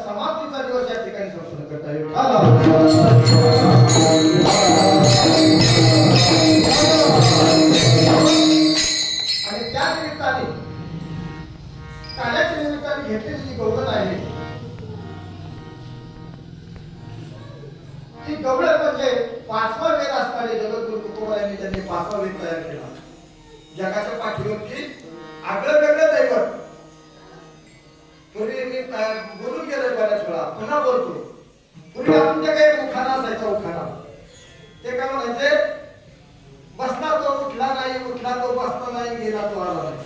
समाप्तीचा दिवस या ठिकाणी संपन्न करता येईल. आणि त्या निमित्ताने काल्याच्या निमित्ताने घेतलेली जी गवळण आहे ती गवळण म्हणजे पाचवा वेद असणारे जगद्गुरु तुकोबारायांनी त्यांनी पाचवा वेद तयार केला. जगाच्या पाठीवरती आगळं वेगळं दैवत. पूर्वी मी बोलून गेलोय बऱ्याच वेळा, पुन्हा बोलतो. पूर्वी आमच्याकडे एक उखाणा असायचा. उखाणा ते काय म्हणायचे, बसला तो उठला नाही, उठला तो बसला नाही, गेला तो आला नाही.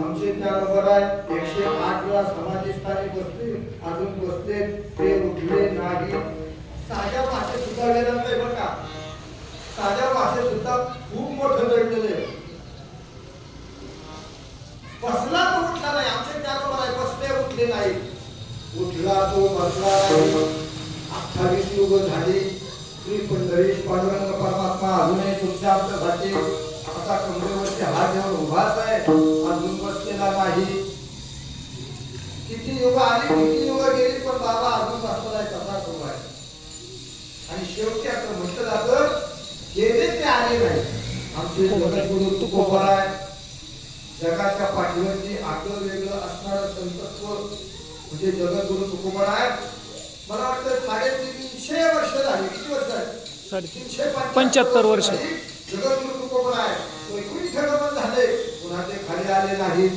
आमचे ज्ञानोबा आहे 108 वेळा समाधी स्थानी बसले, अजून बसले, ते उठले नाही. साध्या भाषेत सुद्धा वेदांत आहे बरं का. साध्या भाषेत सुद्धा खूप मोठं दडलेलं आहे. बसला तो उठला नाही. आमचे ज्ञानोबा आहे बसले उठले नाही, उठला तो बसला नाही. 28 युग झाली. श्री पंढरीश पांडुरंग परमात्मा अजूनही तुमच्या आमच्यासाठी असा कमरेवरती हात घेऊन उभाच आहे, अजून बसलेला नाही. किती युग आली, किती युग गेली, पण बाबा अजून बसलेला आहे, तसाच उभा आहे. आणि शेवटी असं म्हटलं जातं, गेले ते आले नाही. आमचे जगद्गुरु तुकोबाराय जगाच्या पाठीवरती आगळं वेगळं असणारं संतत्व म्हणजे जगद्गुरु तुकोबाराय. मला वाटतं 350 वर्ष झाली. किती वर्ष झाली? 375 वर्ष. जगद्गुरु तुकोबाराय वैकुंठ गमन झाले, पुन्हा ते खाली आले नाहीत.